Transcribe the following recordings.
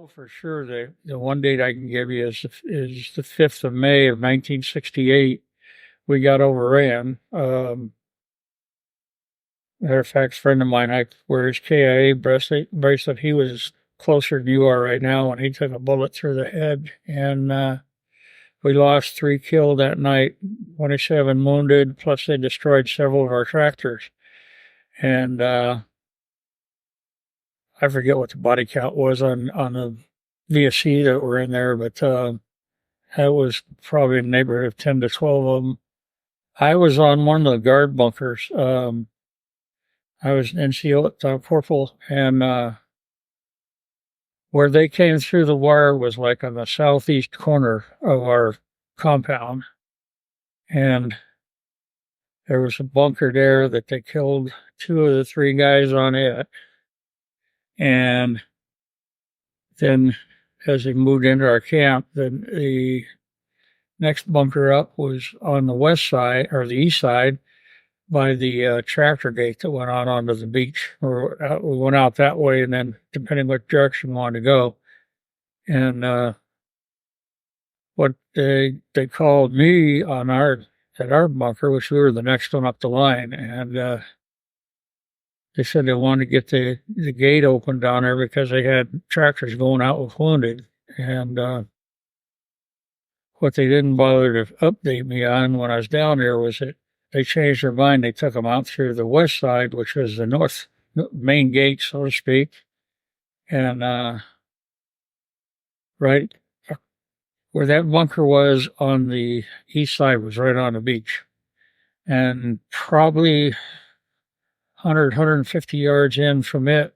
know for sure the one date I can give you is the 5th of May of 1968. We got overran. Matter of fact, a friend of mine, I wear his KIA bracelet. He was closer than you are right now, and he took a bullet through the head. And we lost 3 killed that night, 27 wounded, plus they destroyed several of our tractors. And I forget what the body count was on the VSC that were in there, but that was probably in the neighborhood of 10 to 12 of them. I was on one of the guard bunkers. I was an NCO corporal, and where they came through the wire was like on the southeast corner of our compound. And there was a bunker there that they killed 2 of the 3 guys on it. And then as they moved into our camp, then the next bunker up was on the west side, or the east side, by the tractor gate that went out onto the beach. Or we went out that way, and then depending what direction we wanted to go. And what they called me on at our bunker, which we were the next one up the line, and they said they wanted to get the gate open down there because they had tractors going out with wounded. And what they didn't bother to update me on when I was down there was that they changed their mind. They took them out through the west side, which was the north main gate, so to speak. And right where that bunker was on the east side was right on the beach. And probably 150 yards in from it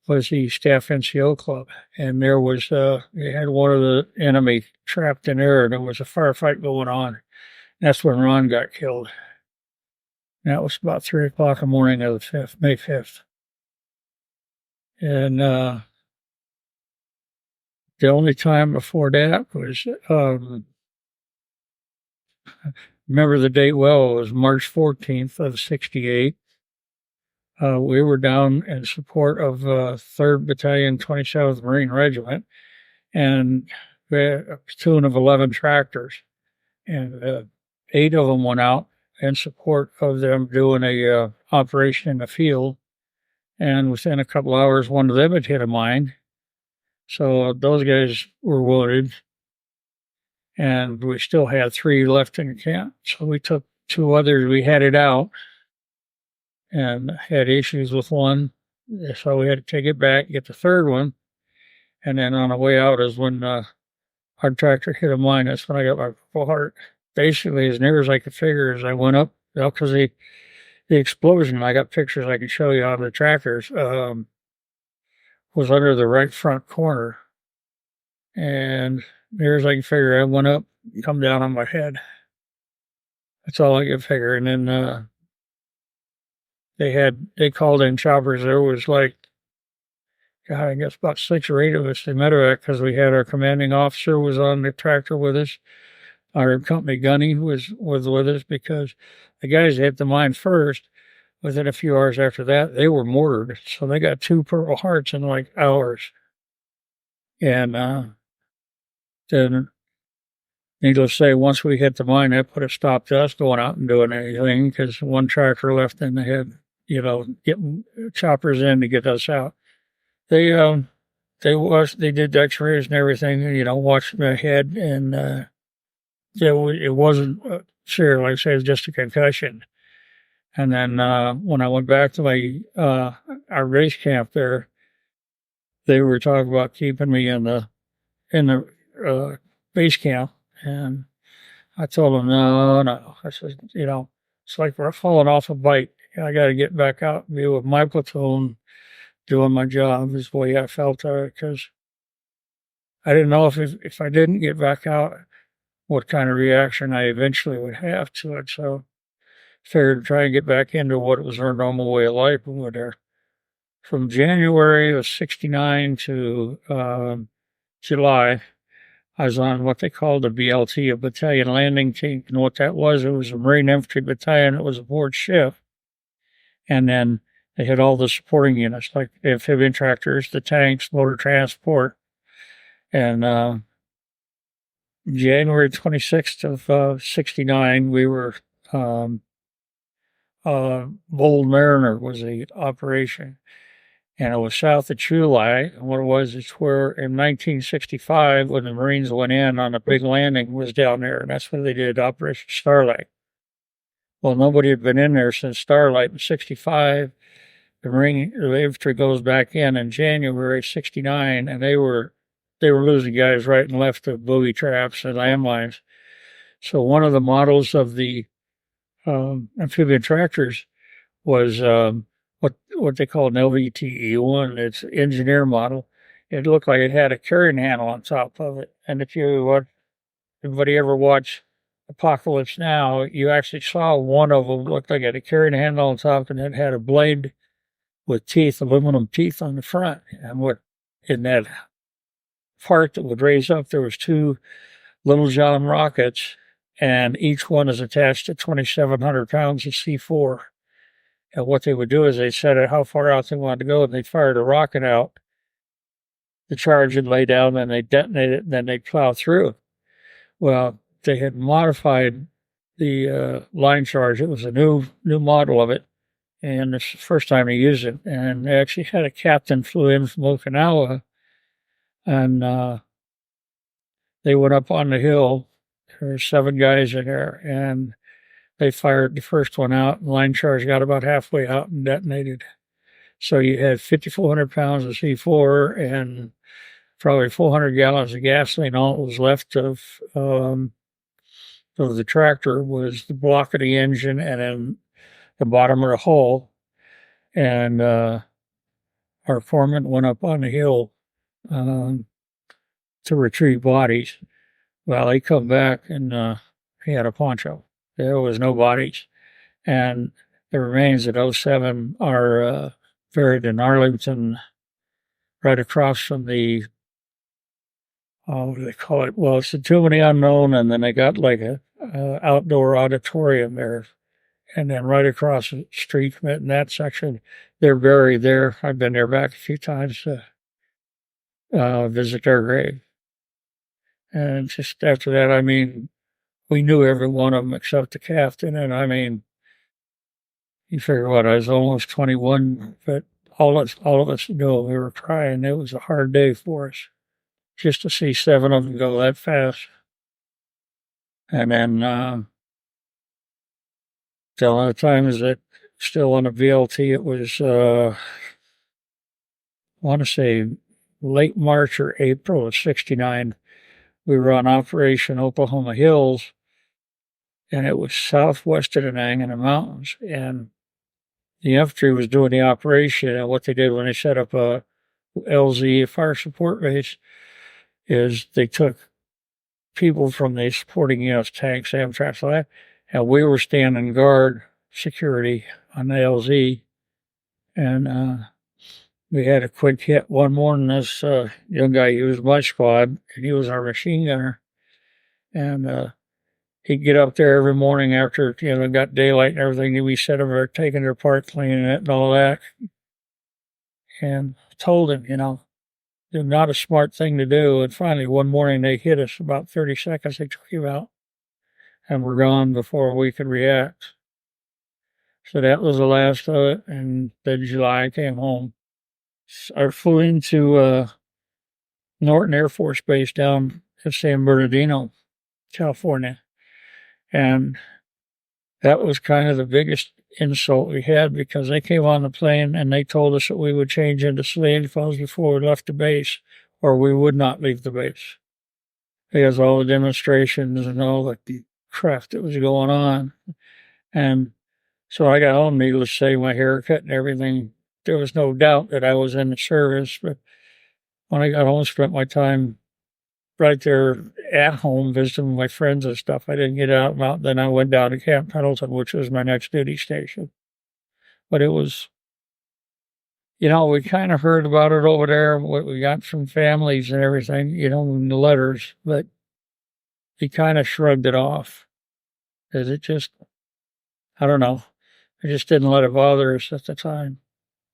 was the staff NCO club. And there was, they had one of the enemy trapped in there, and there was a firefight going on. And that's when Ron got killed. And that was about 3 o'clock in the morning of the 5th, May 5th. And the only time before that was, remember the date well, it was March 14th of 68. We were down in support of 3rd Battalion, 27th Marine Regiment, and we had a platoon of 11 tractors, and 8 of them went out in support of them doing a operation in the field, and within a couple hours, one of them had hit a mine, so those guys were wounded, and we still had 3 left in camp, so we took 2 others, we headed out, and had issues with one, so we had to take it back, get the 3rd one, and then on the way out is when our tractor hit a mine. That's when I got my Purple Heart. Basically, as near as I could figure, as I went up, because the explosion, I got pictures I can show you on the tractors, was under the right front corner, and near as I can figure, I went up, come down on my head. That's all I could figure, and then they called in choppers. There was like, God, I guess about 6 or 8 of us. They medevac because we had our commanding officer was on the tractor with us. Our company gunny was with us because the guys that hit the mine first, within a few hours after that, they were mortared. So they got 2 Purple Hearts in like hours. And then, needless to say, once we hit the mine, that put a stop to us going out and doing anything because one tractor left and they had, getting choppers in to get us out. They did x-rays and everything, watched my head, and it wasn't sure, like I say, it was just a concussion. And then when I went back to our base camp there, they were talking about keeping me in the base camp, and I told them no. I said, it's like we're falling off a bike. I got to get back out and be with my platoon, doing my job. Is the way I felt because I didn't know if I didn't get back out, what kind of reaction I eventually would have to it. So I figured to try and get back into what was our normal way of life. We were there from January of 69 to July. I was on what they called a BLT, a battalion landing team. And what that was, it was a Marine Infantry battalion. It was aboard ship. And then they had all the supporting units, like the amphibian tractors, the tanks, motor transport, And January 26th of 69, we were Bold Mariner was the operation, and it was south of Chulai. And what it was, it's where in 1965, when the Marines went in on a big landing, was down there, and that's when they did Operation Starlight. Well, nobody had been in there since Starlight in 65. The infantry goes back in January 69, and they were losing guys right and left to booby traps and landmines. So one of the models of the amphibian tractors was what they call an LVTE-1. It's an engineer model. It looked like it had a carrying handle on top of it. And if anybody ever watched Apocalypse Now, you actually saw one of them looked like it had a carrying handle on top, and it had a blade with teeth, aluminum teeth on the front. And in that part that would raise up, there was two Little John rockets, and each one is attached to 2,700 pounds of C4. And what they would do is they set it how far out they wanted to go, and they fired a rocket out. The charge would lay down, and they detonate it, and then they'd plow through. Well, they had modified the line charge. It was a new model of it, and this is the first time they used it. And they actually had a captain flew in from Okinawa, and they went up on the hill. There were 7 guys in there, and they fired the first one out, and the line charge got about halfway out and detonated. So you had 5,400 pounds of C4 and probably 400 gallons of gasoline. All that was left of the tractor was the block of the engine and then the bottom of the hull. And our foreman went up on the hill to retrieve bodies. Well, he come back and he had a poncho. There was no bodies. And the remains at 07 are buried in Arlington, right across from the, what do they call it? Well, it's the Tomb of the Unknown, and then they got like a outdoor auditorium there. And then right across the street from it in that section, they're buried there. I've been there back a few times to visit their grave. And just after that, I mean, we knew every one of them except the captain. And I mean, you figure what, I was almost 21, but all of us knew we were crying. It was a hard day for us just to see 7 of them go that fast. And then the other times that still on a VLT, it was, I want to say late March or April of 69. We were on Operation Oklahoma Hills, and it was southwest of the Nangana Mountains. And the infantry was doing the operation, and what they did when they set up a LZ, a fire support base, is they took people from the supporting units, tanks, Amtraks, all that, and we were standing guard security on the LZ. And we had a quick hit one morning. This young guy, he was my squad, and he was our machine gunner. And he'd get up there every morning after, got daylight and everything. And we set them there, taking their part, cleaning it and all that. And told him, not a smart thing to do. And finally, one morning, they hit us about 30 seconds. They took him out, and we're gone before we could react. So that was the last of it. And then July, I came home. I flew into Norton Air Force Base down in San Bernardino, California. And that was kind of the biggest insult we had, because they came on the plane and they told us that we would change into civilian clothes before we left the base, or we would not leave the base. Because all the demonstrations and all the crap that was going on. And so I got home, needless to say, my haircut and everything. There was no doubt that I was in the service, but when I got home, spent my time right there at home visiting my friends and stuff. I didn't get out. Then I went down to Camp Pendleton, which was my next duty station. But it was, we kind of heard about it over there, what we got from families and everything, in the letters, but he kind of shrugged it off. Because it just, I don't know. I just didn't let it bother us at the time.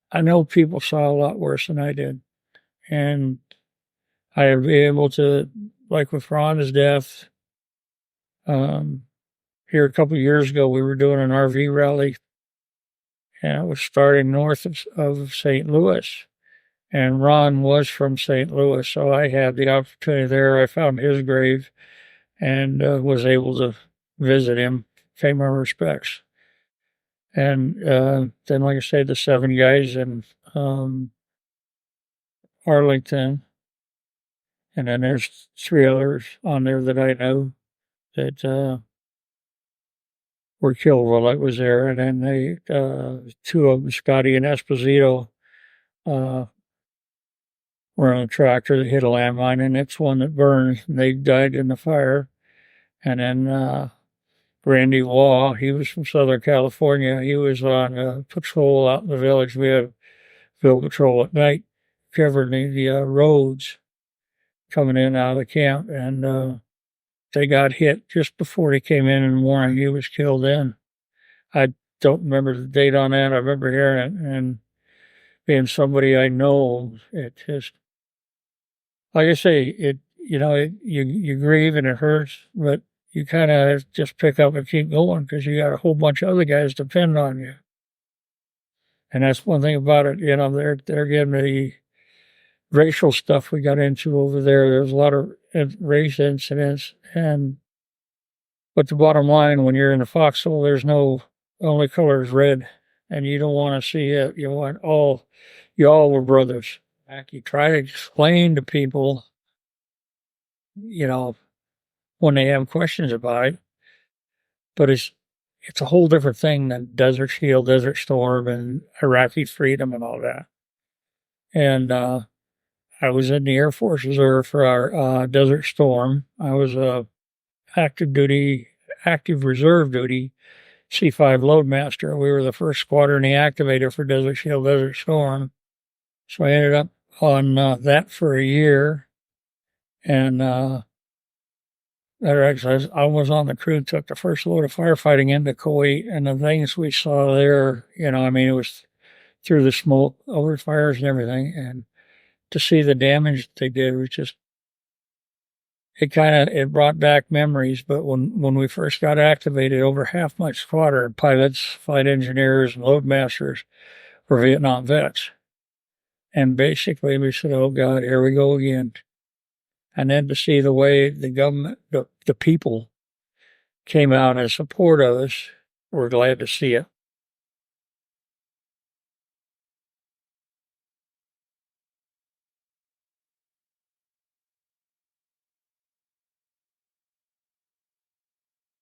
I know people saw a lot worse than I did. And I'd be able to, like with Ron's death, here a couple of years ago, we were doing an RV rally, and it was starting north of St. Louis. And Ron was from St. Louis, so I had the opportunity there. I found his grave and was able to visit him, pay my respects. And then, like I said, the 7 guys in Arlington, and then there's 3 others on there that I know that were killed while I was there. And then they, 2 of them, Scotty and Esposito, were on a tractor that hit a landmine, and it's one that burned. They died in the fire. And then Randy Waugh, he was from Southern California. He was on patrol out in the village. We had field patrol at night, covering the roads coming in and out of the camp. And they got hit just before they came in the morning. He was killed then. I don't remember the date on that. I remember hearing it, and being somebody I know, it just, like I say, you grieve and it hurts, but you kind of just pick up and keep going because you got a whole bunch of other guys depend on you. And that's one thing about it, they're getting the racial stuff we got into over there. There's a lot of race incidents, but the bottom line, when you're in the foxhole, there's no, only color is red, and you don't want to see it. You all were brothers. You try to explain to people, when they have questions about it, but it's a whole different thing than Desert Shield, Desert Storm, and Iraqi Freedom and all that. And I was in the Air Force Reserve for our Desert Storm. I was a active reserve duty C5 loadmaster. We were the first squadron he activated for Desert Shield, Desert Storm. So I ended up on that for a year. And I was on the crew, took the first load of firefighting into Kuwait, and the things we saw there, it was through the smoke, over fires and everything, and to see the damage they did was just, it brought back memories. But when we first got activated, over half my squadron, pilots, flight engineers, and loadmasters, were Vietnam vets. And basically we said, oh God, here we go again. And then to see the way the government, the people came out in support of us, we're glad to see it.